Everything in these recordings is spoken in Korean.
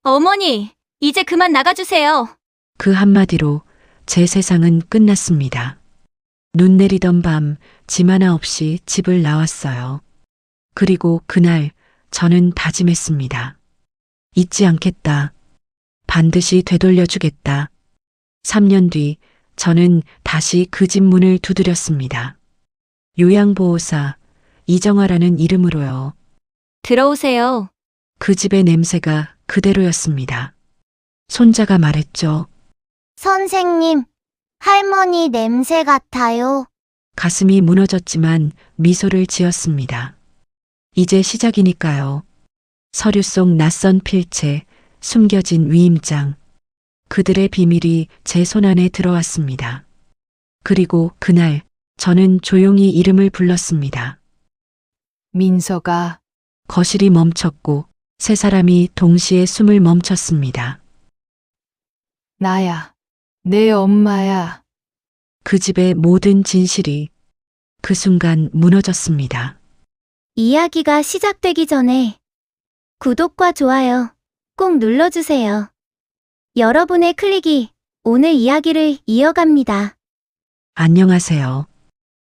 어머니, 이제 그만 나가주세요. 그 한마디로 제 세상은 끝났습니다. 눈 내리던 밤 짐 하나 없이 집을 나왔어요. 그리고 그날 저는 다짐했습니다. 잊지 않겠다. 반드시 되돌려주겠다. 3년 뒤 저는 다시 그 집 문을 두드렸습니다. 요양보호사 이정화라는 이름으로요. 들어오세요. 그 집의 냄새가 그대로였습니다. 손자가 말했죠. 선생님, 할머니 냄새 같아요. 가슴이 무너졌지만 미소를 지었습니다. 이제 시작이니까요. 서류 속 낯선 필체, 숨겨진 위임장. 그들의 비밀이 제 손안에 들어왔습니다. 그리고 그날 저는 조용히 이름을 불렀습니다. 민서가 거실이 멈췄고 세 사람이 동시에 숨을 멈췄습니다. 나야. 내 엄마야. 그 집의 모든 진실이 그 순간 무너졌습니다. 이야기가 시작되기 전에 구독과 좋아요 꼭 눌러주세요. 여러분의 클릭이 오늘 이야기를 이어갑니다. 안녕하세요.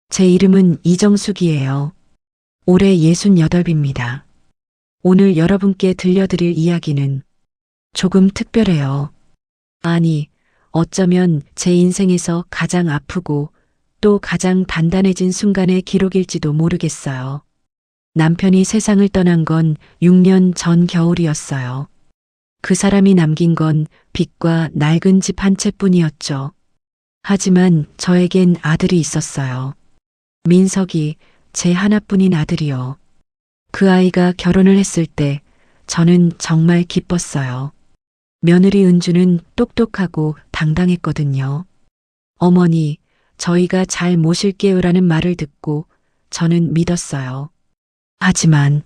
제 이름은 이정숙이에요. 올해 68입니다. 오늘 여러분께 들려드릴 이야기는 조금 특별해요. 아니, 어쩌면 제 인생에서 가장 아프고 또 가장 단단해진 순간의 기록일지도 모르겠어요. 남편이 세상을 떠난 건 6년 전 겨울이었어요. 그 사람이 남긴 건 빚과 낡은 집 한 채뿐이었죠. 하지만 저에겐 아들이 있었어요. 민석이 제 하나뿐인 아들이요. 그 아이가 결혼을 했을 때 저는 정말 기뻤어요. 며느리 은주는 똑똑하고 당당했거든요. 어머니, 저희가 잘 모실게요라는 말을 듣고 저는 믿었어요. 하지만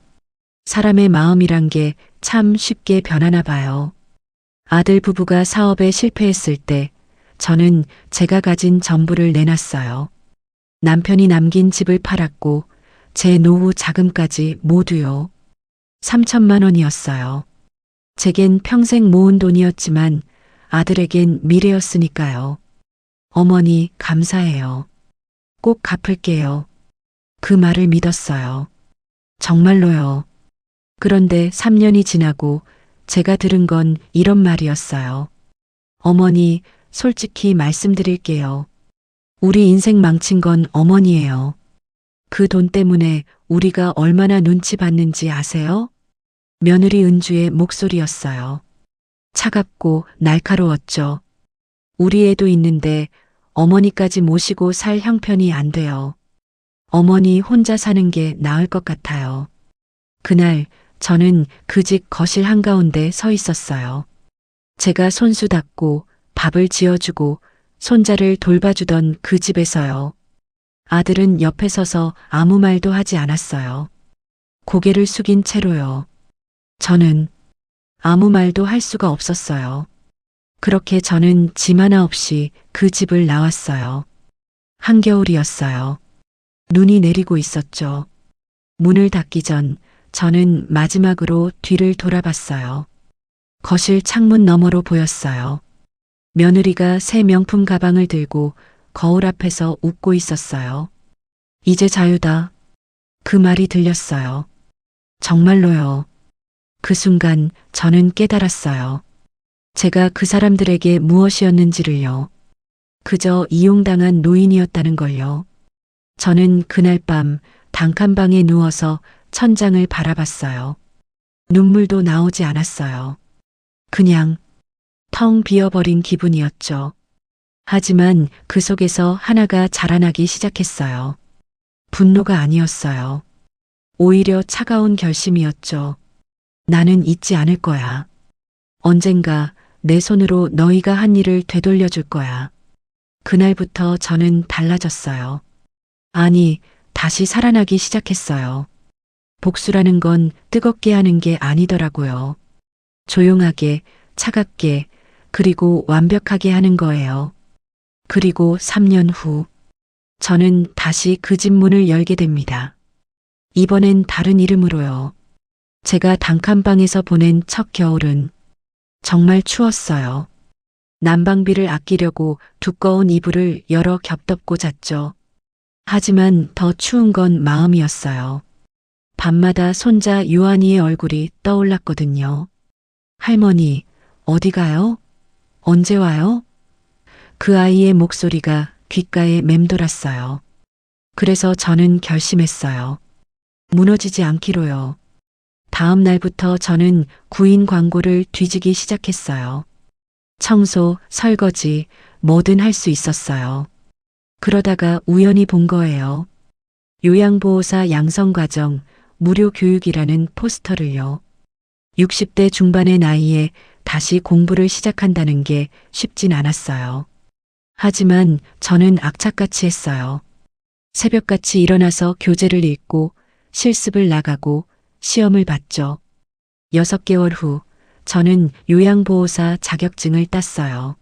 사람의 마음이란 게 참 쉽게 변하나 봐요. 아들 부부가 사업에 실패했을 때 저는 제가 가진 전부를 내놨어요. 남편이 남긴 집을 팔았고 제 노후 자금까지 모두요. 3천만 원이었어요. 제겐 평생 모은 돈이었지만 아들에겐 미래였으니까요. 어머니, 감사해요. 꼭 갚을게요. 그 말을 믿었어요. 정말로요. 그런데 3년이 지나고 제가 들은 건 이런 말이었어요. 어머니, 솔직히 말씀드릴게요. 우리 인생 망친 건 어머니예요. 그 돈 때문에 우리가 얼마나 눈치 봤는지 아세요? 며느리 은주의 목소리였어요. 차갑고 날카로웠죠. 우리 애도 있는데 어머니까지 모시고 살 형편이 안 돼요. 어머니 혼자 사는 게 나을 것 같아요. 그날 저는 그 집 거실 한가운데 서 있었어요. 제가 손수 닦고 밥을 지어주고 손자를 돌봐주던 그 집에서요. 아들은 옆에 서서 아무 말도 하지 않았어요. 고개를 숙인 채로요. 저는 아무 말도 할 수가 없었어요. 그렇게 저는 짐 하나 없이 그 집을 나왔어요. 한겨울이었어요. 눈이 내리고 있었죠. 문을 닫기 전 저는 마지막으로 뒤를 돌아봤어요. 거실 창문 너머로 보였어요. 며느리가 새 명품 가방을 들고 거울 앞에서 웃고 있었어요. 이제 자유다. 그 말이 들렸어요. 정말로요. 그 순간 저는 깨달았어요. 제가 그 사람들에게 무엇이었는지를요. 그저 이용당한 노인이었다는 걸요. 저는 그날 밤 단칸방에 누워서 천장을 바라봤어요. 눈물도 나오지 않았어요. 그냥 텅 비어버린 기분이었죠. 하지만 그 속에서 하나가 자라나기 시작했어요. 분노가 아니었어요. 오히려 차가운 결심이었죠. 나는 잊지 않을 거야. 언젠가 내 손으로 너희가 한 일을 되돌려줄 거야. 그날부터 저는 달라졌어요. 아니, 다시 살아나기 시작했어요. 복수라는 건 뜨겁게 하는 게 아니더라고요. 조용하게, 차갑게, 그리고 완벽하게 하는 거예요. 그리고 3년 후, 저는 다시 그 집 문을 열게 됩니다. 이번엔 다른 이름으로요. 제가 단칸방에서 보낸 첫 겨울은 정말 추웠어요. 난방비를 아끼려고 두꺼운 이불을 여러 겹 덮고 잤죠. 하지만 더 추운 건 마음이었어요. 밤마다 손자 유한이의 얼굴이 떠올랐거든요. 할머니, 어디 가요? 언제 와요? 그 아이의 목소리가 귓가에 맴돌았어요. 그래서 저는 결심했어요. 무너지지 않기로요. 다음 날부터 저는 구인 광고를 뒤지기 시작했어요. 청소, 설거지, 뭐든 할 수 있었어요. 그러다가 우연히 본 거예요. 요양보호사 양성과정, 무료 교육이라는 포스터를요. 60대 중반의 나이에 다시 공부를 시작한다는 게 쉽진 않았어요. 하지만 저는 악착같이 했어요. 새벽같이 일어나서 교재를 읽고 실습을 나가고 시험을 봤죠. 6개월 후 저는 요양보호사 자격증을 땄어요.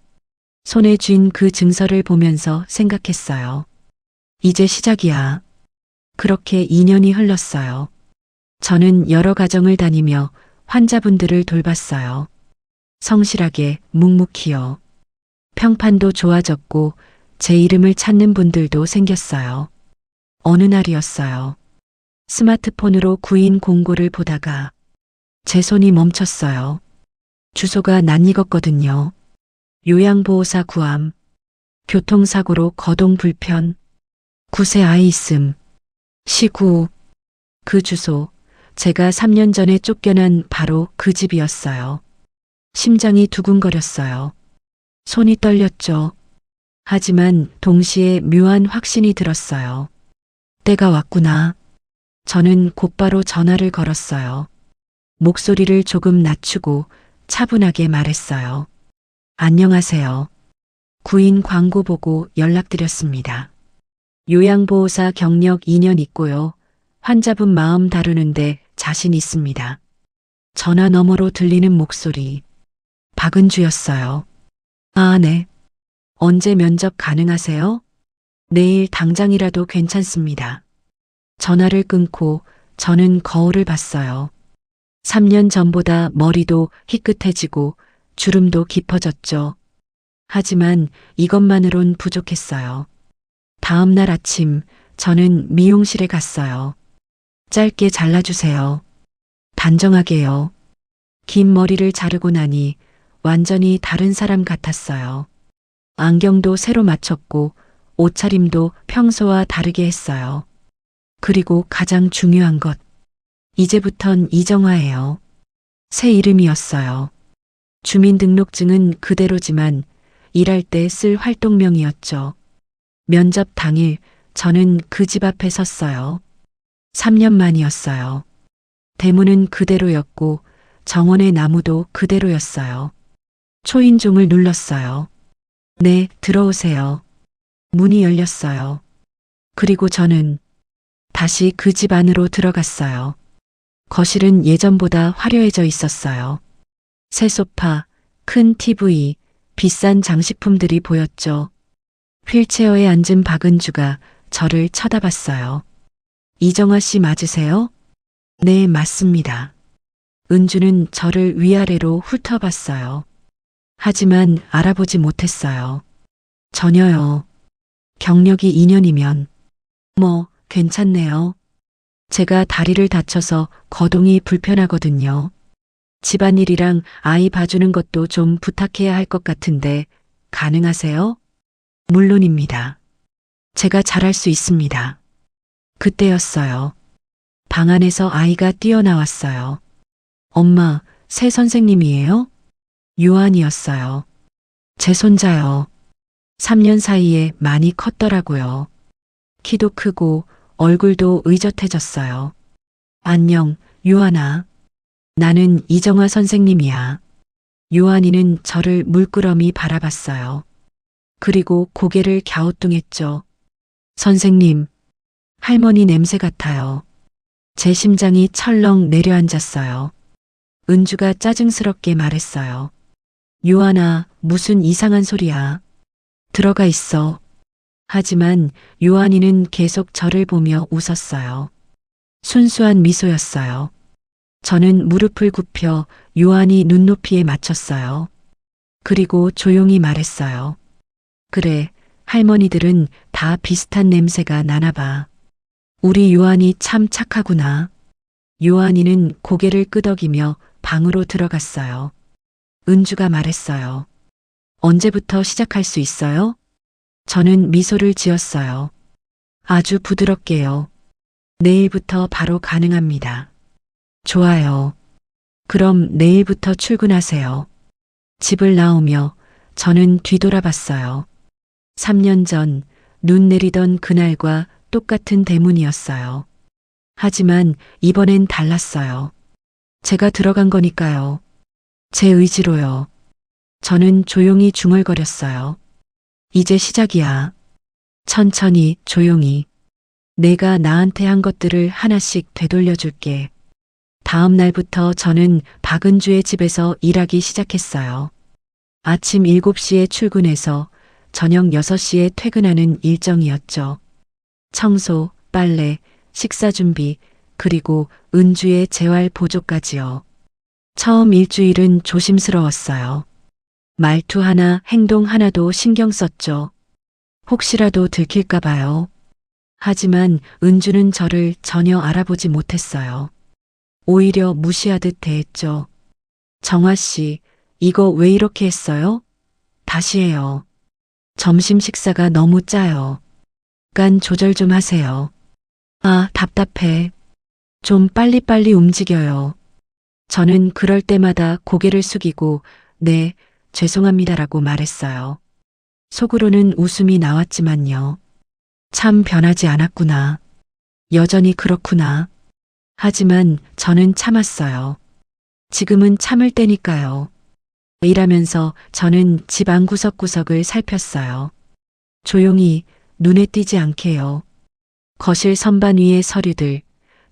손에 쥔 그 증서를 보면서 생각했어요. 이제 시작이야. 그렇게 2년이 흘렀어요. 저는 여러 가정을 다니며 환자분들을 돌봤어요. 성실하게, 묵묵히요. 평판도 좋아졌고 제 이름을 찾는 분들도 생겼어요. 어느 날이었어요. 스마트폰으로 구인 공고를 보다가 제 손이 멈췄어요. 주소가 낯익었거든요. 요양보호사 구함, 교통사고로 거동 불편, 9세 아이 있음, 시구. 그 주소, 제가 3년 전에 쫓겨난 바로 그 집이었어요. 심장이 두근거렸어요. 손이 떨렸죠. 하지만 동시에 묘한 확신이 들었어요. 때가 왔구나. 저는 곧바로 전화를 걸었어요. 목소리를 조금 낮추고 차분하게 말했어요. 안녕하세요. 구인 광고 보고 연락드렸습니다. 요양보호사 경력 2년 있고요. 환자분 마음 다루는데 자신 있습니다. 전화 너머로 들리는 목소리. 박은주였어요. 아, 네. 언제 면접 가능하세요? 내일 당장이라도 괜찮습니다. 전화를 끊고 저는 거울을 봤어요. 3년 전보다 머리도 희끗해지고 주름도 깊어졌죠. 하지만 이것만으론 부족했어요. 다음 날 아침 저는 미용실에 갔어요. 짧게 잘라주세요. 단정하게요. 긴 머리를 자르고 나니 완전히 다른 사람 같았어요. 안경도 새로 맞췄고 옷차림도 평소와 다르게 했어요. 그리고 가장 중요한 것. 이제부턴 이정화예요. 새 이름이었어요. 주민등록증은 그대로지만 일할 때 쓸 활동명이었죠. 면접 당일 저는 그 집 앞에 섰어요. 3년 만이었어요. 대문은 그대로였고 정원의 나무도 그대로였어요. 초인종을 눌렀어요. 네, 들어오세요. 문이 열렸어요. 그리고 저는 다시 그 집 안으로 들어갔어요. 거실은 예전보다 화려해져 있었어요. 새 소파, 큰 TV, 비싼 장식품들이 보였죠. 휠체어에 앉은 박은주가 저를 쳐다봤어요. 이정화 씨 맞으세요? 네, 맞습니다. 은주는 저를 위아래로 훑어봤어요. 하지만 알아보지 못했어요. 전혀요. 경력이 2년이면 뭐 괜찮네요. 제가 다리를 다쳐서 거동이 불편하거든요. 집안일이랑 아이 봐주는 것도 좀 부탁해야 할 것 같은데 가능하세요? 물론입니다. 제가 잘할 수 있습니다. 그때였어요. 방 안에서 아이가 뛰어나왔어요. 엄마, 새 선생님이에요? 요한이었어요. 제 손자요. 3년 사이에 많이 컸더라고요. 키도 크고 얼굴도 의젓해졌어요. 안녕, 요한아. 나는 이정화 선생님이야. 요한이는 저를 물끄러미 바라봤어요. 그리고 고개를 갸우뚱했죠. 선생님, 할머니 냄새 같아요. 제 심장이 철렁 내려앉았어요. 은주가 짜증스럽게 말했어요. 요한아, 무슨 이상한 소리야. 들어가 있어. 하지만 요한이는 계속 저를 보며 웃었어요. 순수한 미소였어요. 저는 무릎을 굽혀 요한이 눈높이에 맞췄어요. 그리고 조용히 말했어요. 그래, 할머니들은 다 비슷한 냄새가 나나 봐. 우리 요한이 참 착하구나. 요한이는 고개를 끄덕이며 방으로 들어갔어요. 은주가 말했어요. 언제부터 시작할 수 있어요? 저는 미소를 지었어요. 아주 부드럽게요. 내일부터 바로 가능합니다. 좋아요. 그럼 내일부터 출근하세요. 집을 나오며 저는 뒤돌아봤어요. 3년 전 눈 내리던 그날과 똑같은 대문이었어요. 하지만 이번엔 달랐어요. 제가 들어간 거니까요. 제 의지로요. 저는 조용히 중얼거렸어요. 이제 시작이야. 천천히, 조용히. 내가 나한테 한 것들을 하나씩 되돌려줄게. 다음 날부터 저는 박은주의 집에서 일하기 시작했어요. 아침 7시에 출근해서 저녁 6시에 퇴근하는 일정이었죠. 청소, 빨래, 식사 준비, 그리고 은주의 재활 보조까지요. 처음 일주일은 조심스러웠어요. 말투 하나, 행동 하나도 신경 썼죠. 혹시라도 들킬까 봐요. 하지만 은주는 저를 전혀 알아보지 못했어요. 오히려 무시하듯 대했죠. 정화 씨, 이거 왜 이렇게 했어요? 다시 해요. 점심 식사가 너무 짜요. 간 조절 좀 하세요. 아, 답답해. 좀 빨리빨리 움직여요. 저는 그럴 때마다 고개를 숙이고 네, 죄송합니다라고 말했어요. 속으로는 웃음이 나왔지만요. 참 변하지 않았구나. 여전히 그렇구나. 하지만 저는 참았어요. 지금은 참을 때니까요. 일하면서 저는 집 안 구석구석을 살폈어요. 조용히 눈에 띄지 않게요. 거실 선반 위의 서류들,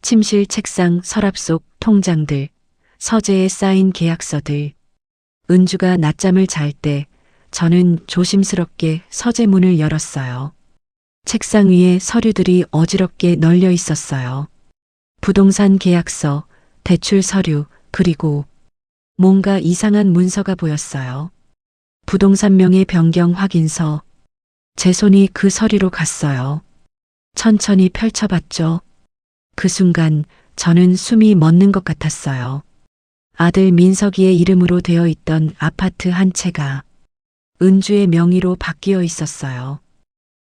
침실 책상 서랍 속 통장들, 서재에 쌓인 계약서들. 은주가 낮잠을 잘 때 저는 조심스럽게 서재 문을 열었어요. 책상 위에 서류들이 어지럽게 널려 있었어요. 부동산 계약서, 대출 서류, 그리고 뭔가 이상한 문서가 보였어요. 부동산 명의 변경 확인서. 제 손이 그 서류로 갔어요. 천천히 펼쳐봤죠. 그 순간 저는 숨이 멎는 것 같았어요. 아들 민석이의 이름으로 되어 있던 아파트 한 채가 은주의 명의로 바뀌어 있었어요.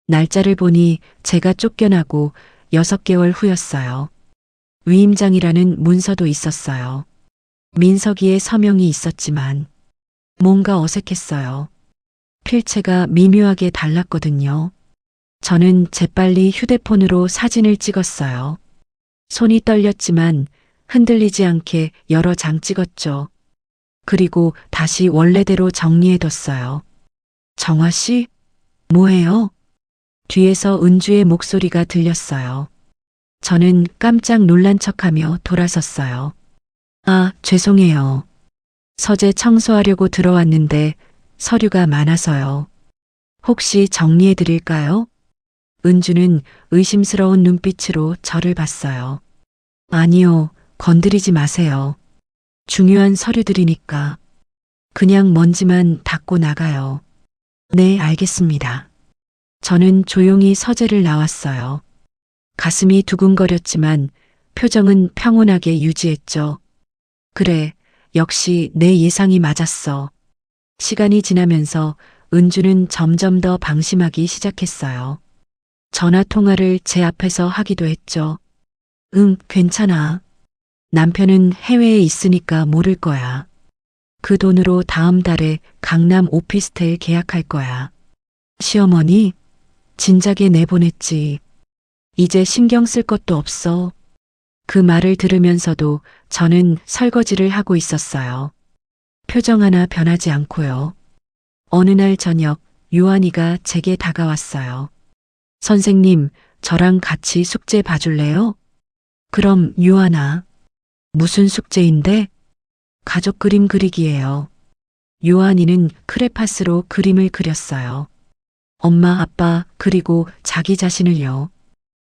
날짜를 보니 제가 쫓겨나고 6개월 후였어요. 위임장이라는 문서도 있었어요. 민석이의 서명이 있었지만 뭔가 어색했어요. 필체가 미묘하게 달랐거든요. 저는 재빨리 휴대폰으로 사진을 찍었어요. 손이 떨렸지만 흔들리지 않게 여러 장 찍었죠. 그리고 다시 원래대로 정리해뒀어요. 정화 씨? 뭐해요? 뒤에서 은주의 목소리가 들렸어요. 저는 깜짝 놀란 척하며 돌아섰어요. 아, 죄송해요. 서재 청소하려고 들어왔는데 서류가 많아서요. 혹시 정리해드릴까요? 은주는 의심스러운 눈빛으로 저를 봤어요. 아니요, 건드리지 마세요. 중요한 서류들이니까. 그냥 먼지만 닦고 나가요. 네, 알겠습니다. 저는 조용히 서재를 나왔어요. 가슴이 두근거렸지만 표정은 평온하게 유지했죠. 그래, 역시 내 예상이 맞았어. 시간이 지나면서 은주는 점점 더 방심하기 시작했어요. 전화 통화를 제 앞에서 하기도 했죠. 응, 괜찮아. 남편은 해외에 있으니까 모를 거야. 그 돈으로 다음 달에 강남 오피스텔 계약할 거야. 시어머니, 진작에 내보냈지. 이제 신경 쓸 것도 없어. 그 말을 들으면서도 저는 설거지를 하고 있었어요. 표정 하나 변하지 않고요. 어느 날 저녁 요한이가 제게 다가왔어요. 선생님, 저랑 같이 숙제 봐줄래요? 그럼 요한아. 무슨 숙제인데? 가족 그림 그리기예요. 요한이는 크레파스로 그림을 그렸어요. 엄마, 아빠, 그리고 자기 자신을요.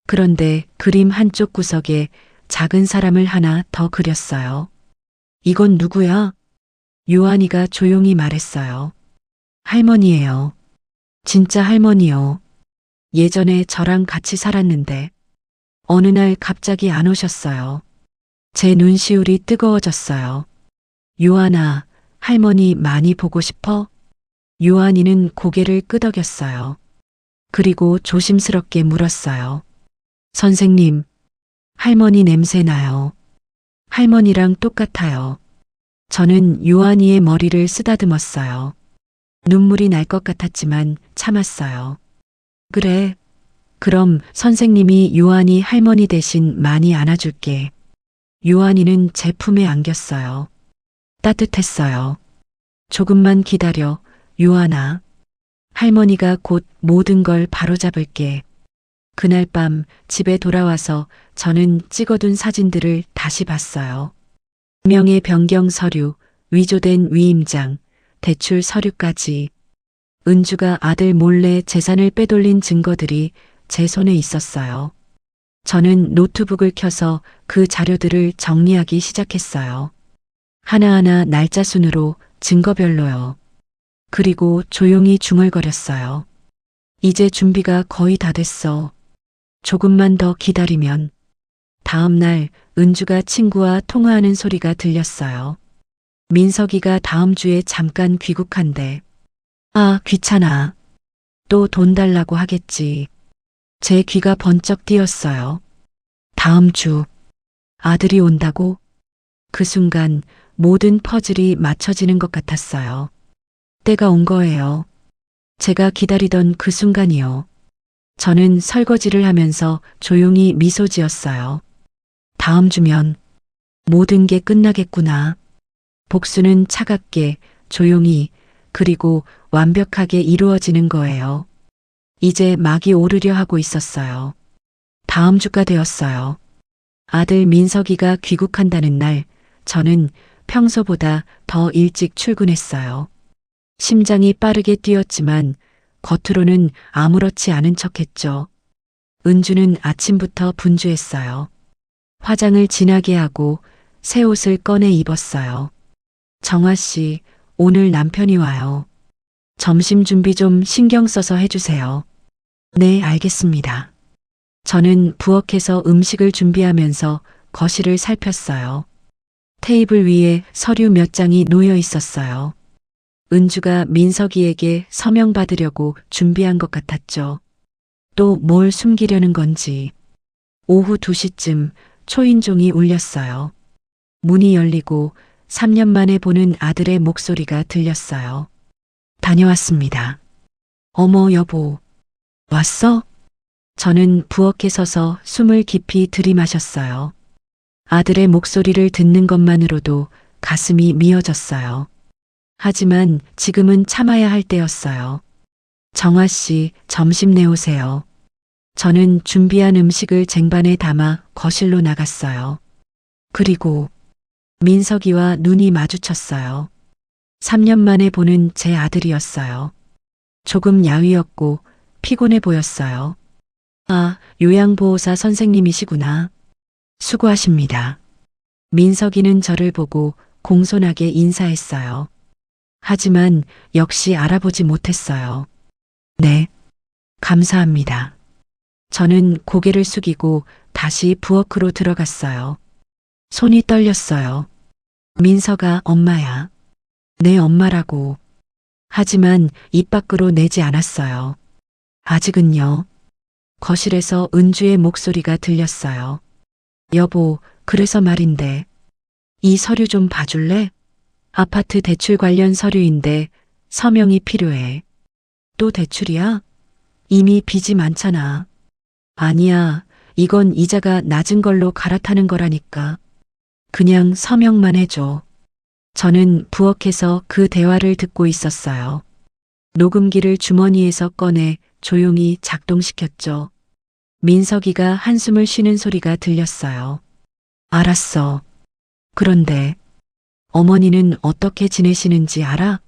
그런데 그림 한쪽 구석에 작은 사람을 하나 더 그렸어요. 이건 누구야? 요한이가 조용히 말했어요. 할머니예요. 진짜 할머니요. 예전에 저랑 같이 살았는데 어느 날 갑자기 안 오셨어요. 제 눈시울이 뜨거워졌어요. 요한아, 할머니 많이 보고 싶어? 요한이는 고개를 끄덕였어요. 그리고 조심스럽게 물었어요. 선생님, 할머니 냄새 나요. 할머니랑 똑같아요. 저는 요한이의 머리를 쓰다듬었어요. 눈물이 날 것 같았지만 참았어요. 그래. 그럼 선생님이 요한이 할머니 대신 많이 안아줄게. 요한이는 제 품에 안겼어요. 따뜻했어요. 조금만 기다려, 요한아. 할머니가 곧 모든 걸 바로잡을게. 그날 밤 집에 돌아와서 저는 찍어둔 사진들을 다시 봤어요. 명의 변경 서류, 위조된 위임장, 대출 서류까지. 은주가 아들 몰래 재산을 빼돌린 증거들이 제 손에 있었어요. 저는 노트북을 켜서 그 자료들을 정리하기 시작했어요. 하나하나 날짜 순으로 증거별로요. 그리고 조용히 중얼거렸어요. 이제 준비가 거의 다 됐어. 조금만 더 기다리면. 다음 날 은주가 친구와 통화하는 소리가 들렸어요. 민석이가 다음 주에 잠깐 귀국한대. 아, 귀찮아. 또 돈 달라고 하겠지. 제 귀가 번쩍 뛰었어요. 다음 주 아들이 온다고? 그 순간 모든 퍼즐이 맞춰지는 것 같았어요. 때가 온 거예요. 제가 기다리던 그 순간이요. 저는 설거지를 하면서 조용히 미소 지었어요. 다음 주면 모든 게 끝나겠구나. 복수는 차갑게, 조용히, 그리고 완벽하게 이루어지는 거예요. 이제 막이 오르려 하고 있었어요. 다음 주가 되었어요. 아들 민석이가 귀국한다는 날, 저는 평소보다 더 일찍 출근했어요. 심장이 빠르게 뛰었지만 겉으로는 아무렇지 않은 척했죠. 은주는 아침부터 분주했어요. 화장을 진하게 하고 새 옷을 꺼내 입었어요. 정화 씨, 오늘 남편이 와요. 점심 준비 좀 신경 써서 해주세요. 네, 알겠습니다. 저는 부엌에서 음식을 준비하면서 거실을 살폈어요. 테이블 위에 서류 몇 장이 놓여 있었어요. 은주가 민석이에게 서명 받으려고 준비한 것 같았죠. 또 뭘 숨기려는 건지. 오후 2시쯤 초인종이 울렸어요. 문이 열리고 3년 만에 보는 아들의 목소리가 들렸어요. 다녀왔습니다. 어머 여보, 왔어? 저는 부엌에 서서 숨을 깊이 들이마셨어요. 아들의 목소리를 듣는 것만으로도 가슴이 미어졌어요. 하지만 지금은 참아야 할 때였어요. 정화 씨, 점심 내오세요. 저는 준비한 음식을 쟁반에 담아 거실로 나갔어요. 그리고 민석이와 눈이 마주쳤어요. 3년 만에 보는 제 아들이었어요. 조금 야위었고 피곤해 보였어요. 아, 요양보호사 선생님이시구나. 수고하십니다. 민석이는 저를 보고 공손하게 인사했어요. 하지만 역시 알아보지 못했어요. 네, 감사합니다. 저는 고개를 숙이고 다시 부엌으로 들어갔어요. 손이 떨렸어요. 민서가 엄마야. 내 엄마라고. 하지만 입 밖으로 내지 않았어요. 아직은요. 거실에서 은주의 목소리가 들렸어요. 여보, 그래서 말인데. 이 서류 좀 봐줄래? 아파트 대출 관련 서류인데 서명이 필요해. 또 대출이야? 이미 빚이 많잖아. 아니야, 이건 이자가 낮은 걸로 갈아타는 거라니까. 그냥 서명만 해줘. 저는 부엌에서 그 대화를 듣고 있었어요. 녹음기를 주머니에서 꺼내 조용히 작동시켰죠. 민석이가 한숨을 쉬는 소리가 들렸어요. 알았어. 그런데 어머니는 어떻게 지내시는지 알아?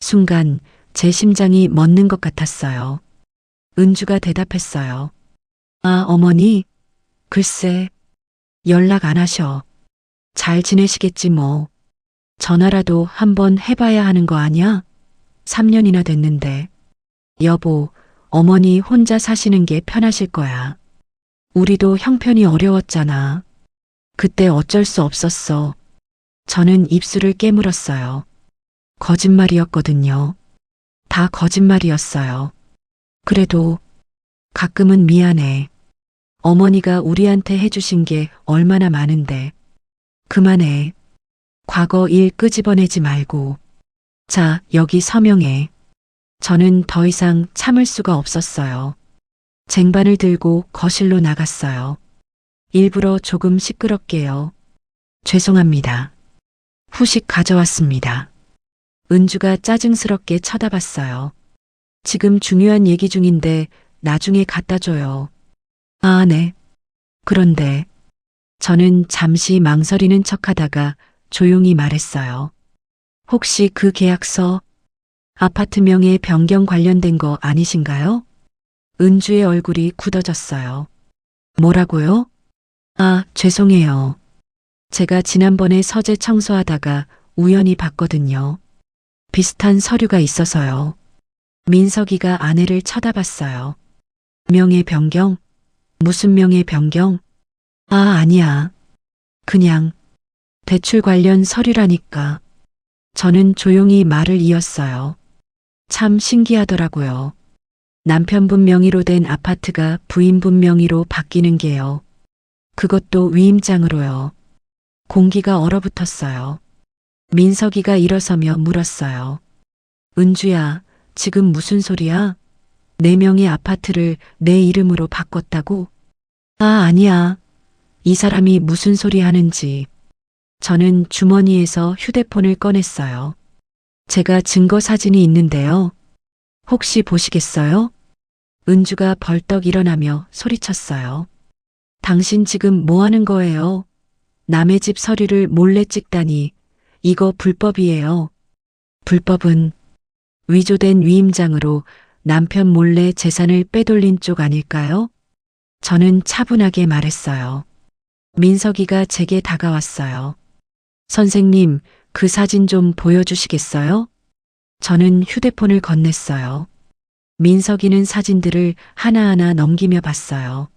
순간 제 심장이 멎는 것 같았어요. 은주가 대답했어요. 아, 어머니? 글쎄, 연락 안 하셔. 잘 지내시겠지 뭐. 전화라도 한번 해봐야 하는 거 아니야? 3년이나 됐는데. 여보, 어머니 혼자 사시는 게 편하실 거야. 우리도 형편이 어려웠잖아. 그때 어쩔 수 없었어. 저는 입술을 깨물었어요. 거짓말이었거든요. 다 거짓말이었어요. 그래도 가끔은 미안해. 어머니가 우리한테 해주신 게 얼마나 많은데. 그만해. 과거 일 끄집어내지 말고. 자, 여기 서명해. 저는 더 이상 참을 수가 없었어요. 쟁반을 들고 거실로 나갔어요. 일부러 조금 시끄럽게요. 죄송합니다. 후식 가져왔습니다. 은주가 짜증스럽게 쳐다봤어요. 지금 중요한 얘기 중인데 나중에 갖다 줘요. 아, 네. 그런데 저는 잠시 망설이는 척하다가 조용히 말했어요. 혹시 그 계약서 아파트명의 변경 관련된 거 아니신가요? 은주의 얼굴이 굳어졌어요. 뭐라고요? 아, 죄송해요. 제가 지난번에 서재 청소하다가 우연히 봤거든요. 비슷한 서류가 있어서요. 민석이가 아내를 쳐다봤어요. 명의 변경? 무슨 명의 변경? 아, 아니야. 그냥 대출 관련 서류라니까. 저는 조용히 말을 이었어요. 참 신기하더라고요. 남편분 명의로 된 아파트가 부인분 명의로 바뀌는 게요. 그것도 위임장으로요. 공기가 얼어붙었어요. 민석이가 일어서며 물었어요. 은주야, 지금 무슨 소리야? 내 명의 아파트를 내 이름으로 바꿨다고? 아, 아니야. 이 사람이 무슨 소리 하는지. 저는 주머니에서 휴대폰을 꺼냈어요. 제가 증거 사진이 있는데요. 혹시 보시겠어요? 은주가 벌떡 일어나며 소리쳤어요. 당신 지금 뭐 하는 거예요? 남의 집 서류를 몰래 찍다니. 이거 불법이에요. 불법은 위조된 위임장으로 남편 몰래 재산을 빼돌린 쪽 아닐까요? 저는 차분하게 말했어요. 민석이가 제게 다가왔어요. 선생님, 그 사진 좀 보여주시겠어요? 저는 휴대폰을 건넸어요. 민석이는 사진들을 하나하나 넘기며 봤어요.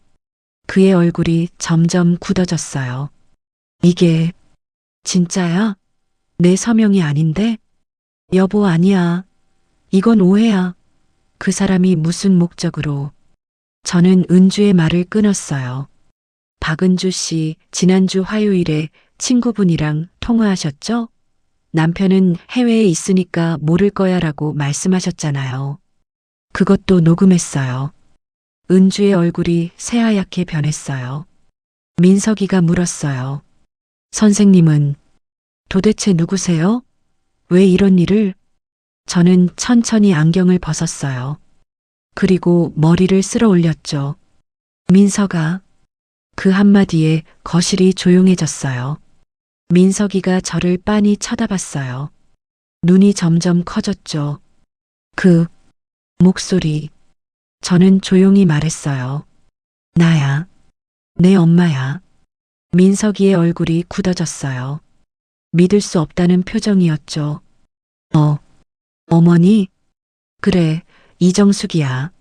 그의 얼굴이 점점 굳어졌어요. 이게 진짜야? 내 서명이 아닌데? 여보, 아니야. 이건 오해야. 그 사람이 무슨 목적으로. 저는 은주의 말을 끊었어요. 박은주 씨, 지난주 화요일에 친구분이랑 통화하셨죠? 남편은 해외에 있으니까 모를 거야 라고 말씀하셨잖아요. 그것도 녹음했어요. 은주의 얼굴이 새하얗게 변했어요. 민석이가 물었어요. 선생님은 도대체 누구세요? 왜 이런 일을? 저는 천천히 안경을 벗었어요. 그리고 머리를 쓸어 올렸죠. 민석아. 그 한마디에 거실이 조용해졌어요. 민석이가 저를 빤히 쳐다봤어요. 눈이 점점 커졌죠. 그 목소리. 저는 조용히 말했어요. 나야. 내 엄마야. 민석이의 얼굴이 굳어졌어요. 믿을 수 없다는 표정이었죠. 어머니? 그래, 이정숙이야.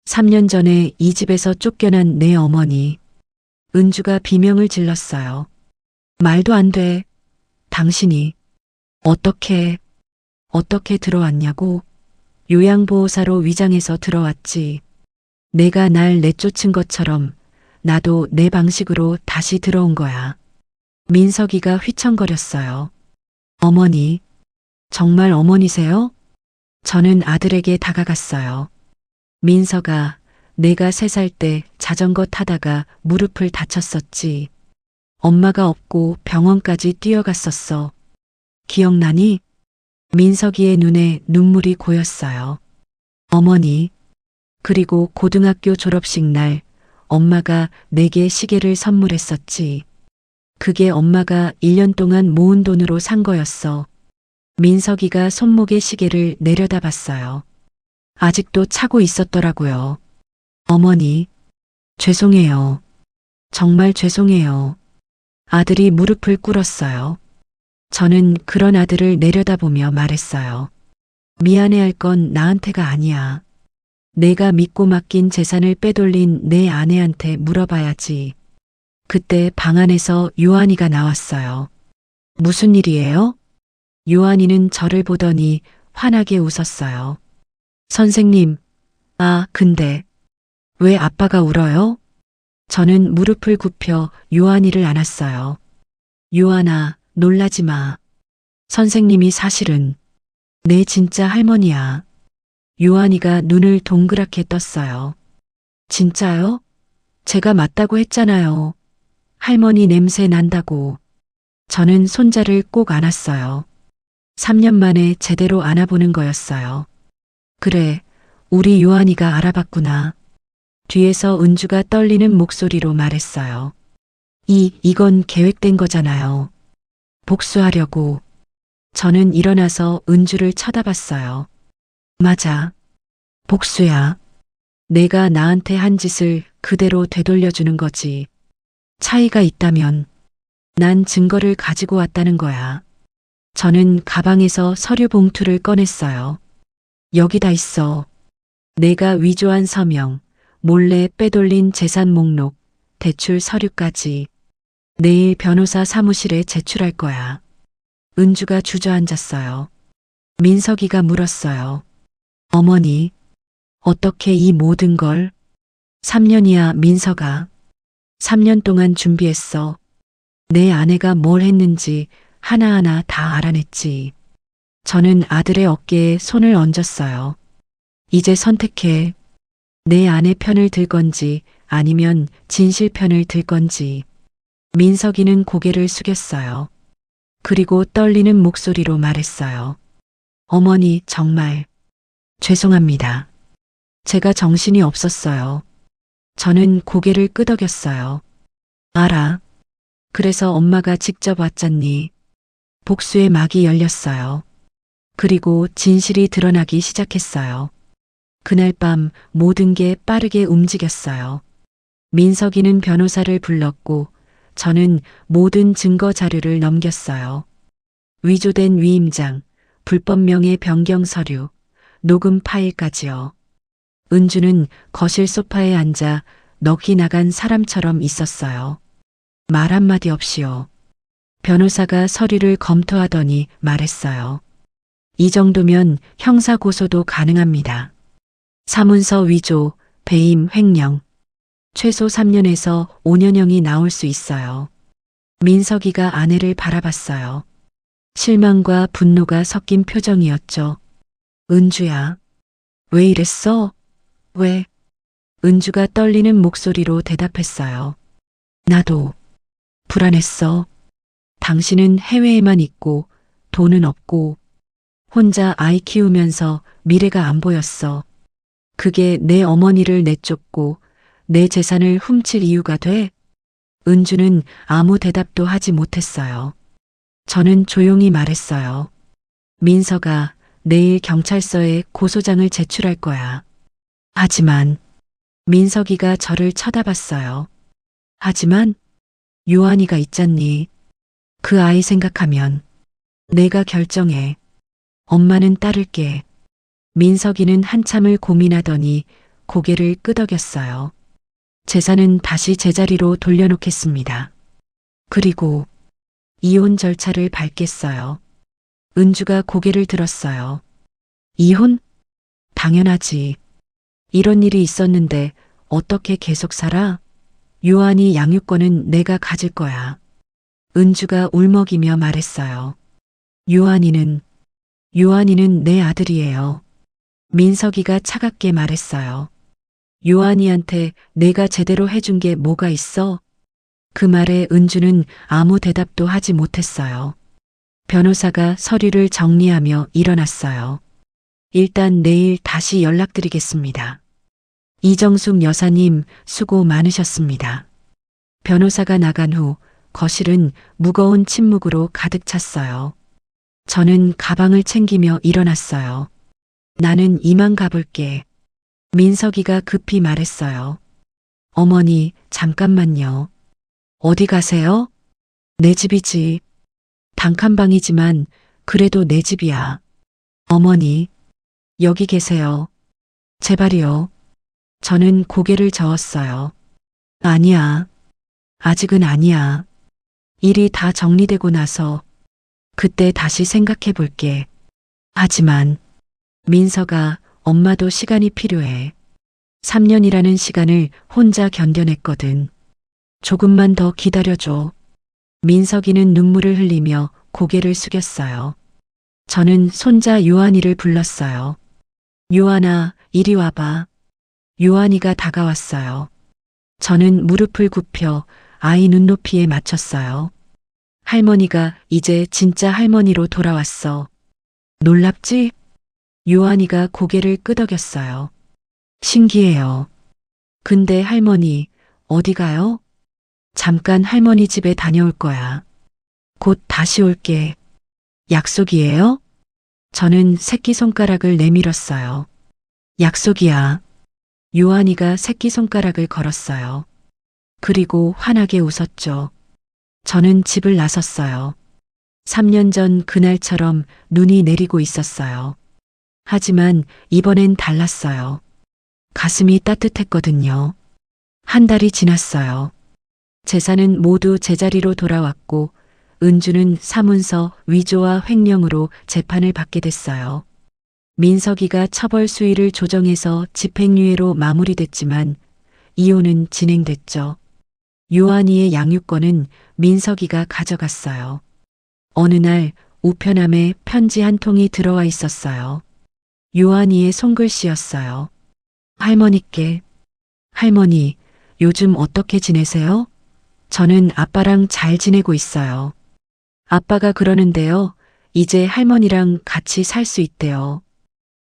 3년 전에 이 집에서 쫓겨난 내 어머니. 은주가 비명을 질렀어요. 말도 안 돼. 당신이 어떻게 들어왔냐고. 요양보호사로 위장해서 들어왔지. 내가 날 내쫓은 것처럼 나도 내 방식으로 다시 들어온 거야. 민석이가 휘청거렸어요. 어머니, 정말 어머니세요? 저는 아들에게 다가갔어요. 민석아, 내가 3살 때 자전거 타다가 무릎을 다쳤었지. 엄마가 없고 병원까지 뛰어갔었어. 기억나니? 민석이의 눈에 눈물이 고였어요. 어머니, 그리고 고등학교 졸업식 날 엄마가 내게 시계를 선물했었지. 그게 엄마가 1년 동안 모은 돈으로 산 거였어. 민석이가 손목의 시계를 내려다봤어요. 아직도 차고 있었더라고요. 어머니, 죄송해요. 정말 죄송해요. 아들이 무릎을 꿇었어요. 저는 그런 아들을 내려다보며 말했어요. 미안해할 건 나한테가 아니야. 내가 믿고 맡긴 재산을 빼돌린 내 아내한테 물어봐야지. 그때 방 안에서 요한이가 나왔어요. 무슨 일이에요? 요한이는 저를 보더니 환하게 웃었어요. 선생님, 근데 왜 아빠가 울어요? 저는 무릎을 굽혀 요한이를 안았어요. 요한아, 놀라지 마. 선생님이 사실은 내 진짜 할머니야. 요한이가 눈을 동그랗게 떴어요. 진짜요? 제가 맞다고 했잖아요. 할머니 냄새 난다고. 저는 손자를 꼭 안았어요. 3년 만에 제대로 안아보는 거였어요. 그래, 우리 요한이가 알아봤구나. 뒤에서 은주가 떨리는 목소리로 말했어요. 이건 계획된 거잖아요. 복수하려고. 저는 일어나서 은주를 쳐다봤어요. 맞아. 복수야. 내가 나한테 한 짓을 그대로 되돌려주는 거지. 차이가 있다면 난 증거를 가지고 왔다는 거야. 저는 가방에서 서류 봉투를 꺼냈어요. 여기다 있어. 내가 위조한 서명, 몰래 빼돌린 재산 목록, 대출 서류까지. 내일 변호사 사무실에 제출할 거야. 은주가 주저앉았어요. 민석이가 물었어요. 어머니, 어떻게 이 모든 걸? 3년이야, 민석아. 3년 동안 준비했어. 내 아내가 뭘 했는지 하나하나 다 알아냈지. 저는 아들의 어깨에 손을 얹었어요. 이제 선택해. 내 아내 편을 들 건지 아니면 진실 편을 들 건지. 민석이는 고개를 숙였어요. 그리고 떨리는 목소리로 말했어요. 어머니, 정말 죄송합니다. 제가 정신이 없었어요. 저는 고개를 끄덕였어요. 알아. 그래서 엄마가 직접 왔잖니. 복수의 막이 열렸어요. 그리고 진실이 드러나기 시작했어요. 그날 밤 모든 게 빠르게 움직였어요. 민석이는 변호사를 불렀고 저는 모든 증거 자료를 넘겼어요. 위조된 위임장, 불법 명의 변경 서류, 녹음 파일까지요. 은주는 거실 소파에 앉아 넋이 나간 사람처럼 있었어요. 말 한마디 없이요. 변호사가 서류를 검토하더니 말했어요. 이 정도면 형사 고소도 가능합니다. 사문서 위조, 배임, 횡령. 최소 3년에서 5년형이 나올 수 있어요. 민석이가 아내를 바라봤어요. 실망과 분노가 섞인 표정이었죠. 은주야, 왜 이랬어? 왜? 은주가 떨리는 목소리로 대답했어요. 나도 불안했어. 당신은 해외에만 있고 돈은 없고 혼자 아이 키우면서 미래가 안 보였어. 그게 내 어머니를 내쫓고 내 재산을 훔칠 이유가 돼? 은주는 아무 대답도 하지 못했어요. 저는 조용히 말했어요. 민서가 내일 경찰서에 고소장을 제출할 거야. 하지만 민석이가 저를 쳐다봤어요. 하지만 요한이가 있잖니. 그 아이 생각하면 내가 결정해. 엄마는 따를게. 민석이는 한참을 고민하더니 고개를 끄덕였어요. 재산은 다시 제자리로 돌려놓겠습니다. 그리고 이혼 절차를 밟겠어요. 은주가 고개를 들었어요. 이혼? 당연하지. 이런 일이 있었는데 어떻게 계속 살아? 요한이 양육권은 내가 가질 거야. 은주가 울먹이며 말했어요. 요한이는 내 아들이에요. 민석이가 차갑게 말했어요. 요한이한테 내가 제대로 해준 게 뭐가 있어? 그 말에 은주는 아무 대답도 하지 못했어요. 변호사가 서류를 정리하며 일어났어요. 일단 내일 다시 연락드리겠습니다. 이정숙 여사님 수고 많으셨습니다. 변호사가 나간 후 거실은 무거운 침묵으로 가득 찼어요. 저는 가방을 챙기며 일어났어요. 나는 이만 가볼게. 민석이가 급히 말했어요. 어머니, 잠깐만요. 어디 가세요? 내 집이지. 단칸방이지만 그래도 내 집이야. 어머니, 여기 계세요. 제발이요. 저는 고개를 저었어요. 아니야. 아직은 아니야. 일이 다 정리되고 나서 그때 다시 생각해 볼게. 하지만 민서가 엄마도 시간이 필요해. 3년이라는 시간을 혼자 견뎌냈거든. 조금만 더 기다려줘. 민석이는 눈물을 흘리며 고개를 숙였어요. 저는 손자 요한이를 불렀어요. 요한아, 이리 와봐. 요한이가 다가왔어요. 저는 무릎을 굽혀 아이 눈높이에 맞췄어요. 할머니가 이제 진짜 할머니로 돌아왔어. 놀랍지? 요한이가 고개를 끄덕였어요. 신기해요. 근데 할머니, 어디 가요? 잠깐 할머니 집에 다녀올 거야. 곧 다시 올게. 약속이에요? 저는 새끼손가락을 내밀었어요. 약속이야. 요한이가 새끼손가락을 걸었어요. 그리고 환하게 웃었죠. 저는 집을 나섰어요. 3년 전 그날처럼 눈이 내리고 있었어요. 하지만 이번엔 달랐어요. 가슴이 따뜻했거든요. 한 달이 지났어요. 재산은 모두 제자리로 돌아왔고 은주는 사문서 위조와 횡령으로 재판을 받게 됐어요. 민석이가 처벌 수위를 조정해서 집행유예로 마무리됐지만 이혼은 진행됐죠. 요한이의 양육권은 민석이가 가져갔어요. 어느 날 우편함에 편지 한 통이 들어와 있었어요. 요한이의 손글씨였어요. 할머니께. 할머니, 요즘 어떻게 지내세요? 저는 아빠랑 잘 지내고 있어요. 아빠가 그러는데요. 이제 할머니랑 같이 살 수 있대요.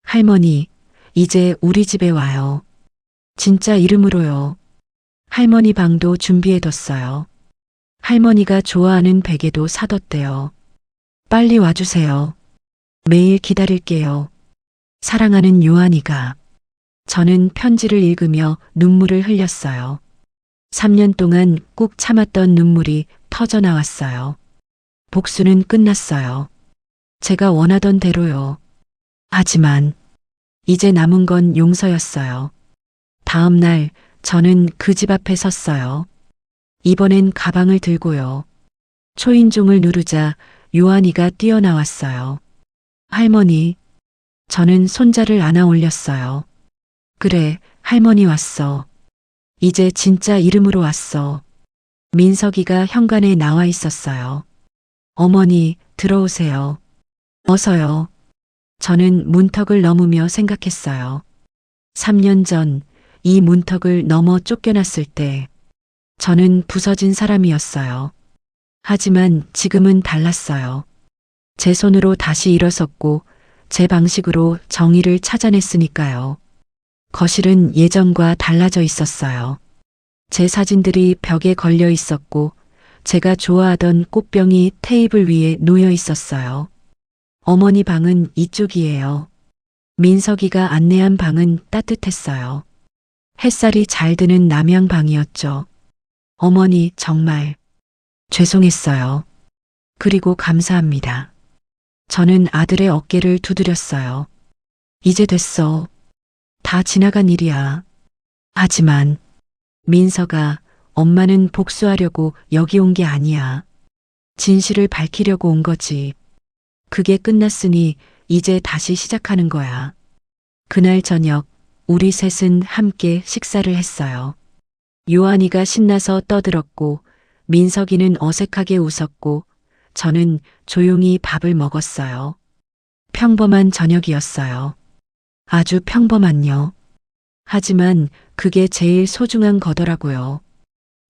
할머니, 이제 우리 집에 와요. 진짜 이름으로요. 할머니 방도 준비해뒀어요. 할머니가 좋아하는 베개도 사뒀대요. 빨리 와주세요. 매일 기다릴게요. 사랑하는 요한이가. 저는 편지를 읽으며 눈물을 흘렸어요. 3년 동안 꾹 참았던 눈물이 터져 나왔어요. 복수는 끝났어요. 제가 원하던 대로요. 하지만 이제 남은 건 용서였어요. 다음 날 저는 그 집 앞에 섰어요. 이번엔 가방을 들고요. 초인종을 누르자 요한이가 뛰어나왔어요. 할머니, 저는 손자를 안아 올렸어요. 그래, 할머니 왔어. 이제 진짜 이름으로 왔어. 민석이가 현관에 나와 있었어요. 어머니, 들어오세요. 어서요. 저는 문턱을 넘으며 생각했어요. 3년 전 이 문턱을 넘어 쫓겨났을 때 저는 부서진 사람이었어요. 하지만 지금은 달랐어요. 제 손으로 다시 일어섰고 제 방식으로 정의를 찾아냈으니까요. 거실은 예전과 달라져 있었어요. 제 사진들이 벽에 걸려 있었고 제가 좋아하던 꽃병이 테이블 위에 놓여 있었어요. 어머니 방은 이쪽이에요. 민석이가 안내한 방은 따뜻했어요. 햇살이 잘 드는 남양 방이었죠. 어머니 정말 죄송했어요. 그리고 감사합니다. 저는 아들의 어깨를 두드렸어요. 이제 됐어. 다 지나간 일이야. 하지만 민서가 엄마는 복수하려고 여기 온 게 아니야. 진실을 밝히려고 온 거지. 그게 끝났으니 이제 다시 시작하는 거야. 그날 저녁 우리 셋은 함께 식사를 했어요. 요한이가 신나서 떠들었고 민석이는 어색하게 웃었고 저는 조용히 밥을 먹었어요. 평범한 저녁이었어요. 아주 평범한요. 하지만 그게 제일 소중한 거더라고요.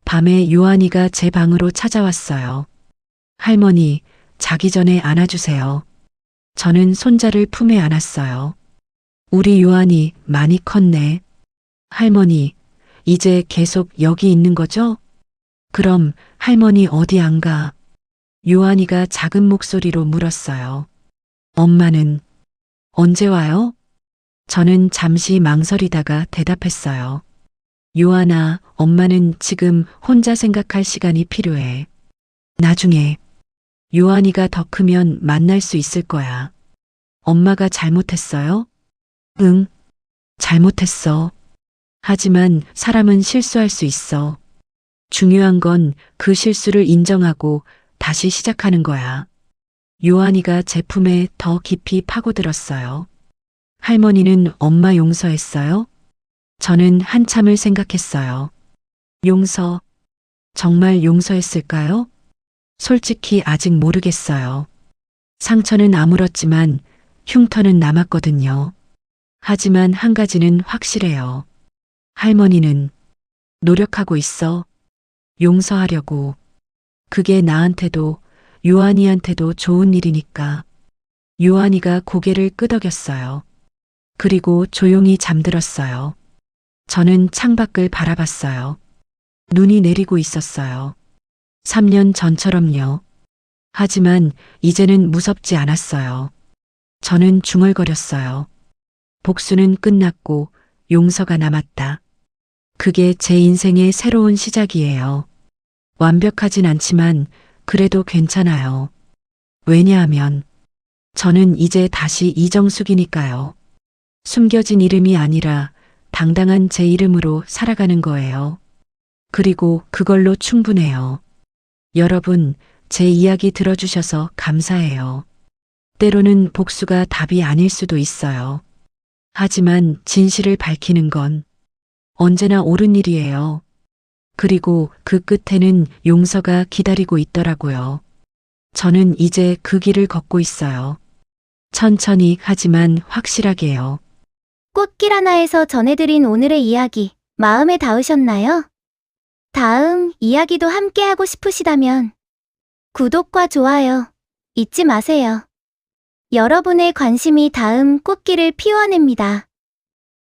밤에 요한이가 제 방으로 찾아왔어요. 할머니, 자기 전에 안아주세요. 저는 손자를 품에 안았어요. 우리 요한이 많이 컸네. 할머니, 이제 계속 여기 있는 거죠? 그럼 할머니 어디 안 가? 요한이가 작은 목소리로 물었어요. 엄마는 언제 와요? 저는 잠시 망설이다가 대답했어요. 요한아, 엄마는 지금 혼자 생각할 시간이 필요해. 나중에 요한이가 더 크면 만날 수 있을 거야. 엄마가 잘못했어요? 응, 잘못했어. 하지만 사람은 실수할 수 있어. 중요한 건 그 실수를 인정하고 다시 시작하는 거야. 요한이가 제품에 더 깊이 파고들었어요. 할머니는 엄마 용서했어요? 저는 한참을 생각했어요. 용서, 정말 용서했을까요? 솔직히 아직 모르겠어요. 상처는 아물었지만 흉터는 남았거든요. 하지만 한 가지는 확실해요. 할머니는 노력하고 있어. 용서하려고. 그게 나한테도 요한이한테도 좋은 일이니까. 요한이가 고개를 끄덕였어요. 그리고 조용히 잠들었어요. 저는 창밖을 바라봤어요. 눈이 내리고 있었어요. 3년 전처럼요. 하지만 이제는 무섭지 않았어요. 저는 중얼거렸어요. 복수는 끝났고 용서가 남았다. 그게 제 인생의 새로운 시작이에요. 완벽하진 않지만 그래도 괜찮아요. 왜냐하면 저는 이제 다시 이정숙이니까요. 숨겨진 이름이 아니라 당당한 제 이름으로 살아가는 거예요. 그리고 그걸로 충분해요. 여러분, 제 이야기 들어주셔서 감사해요. 때로는 복수가 답이 아닐 수도 있어요. 하지만 진실을 밝히는 건 언제나 옳은 일이에요. 그리고 그 끝에는 용서가 기다리고 있더라고요. 저는 이제 그 길을 걷고 있어요. 천천히 하지만 확실하게요. 꽃길 하나에서 전해드린 오늘의 이야기, 마음에 닿으셨나요? 다음 이야기도 함께 하고 싶으시다면 구독과 좋아요 잊지 마세요. 여러분의 관심이 다음 꽃길을 피워냅니다.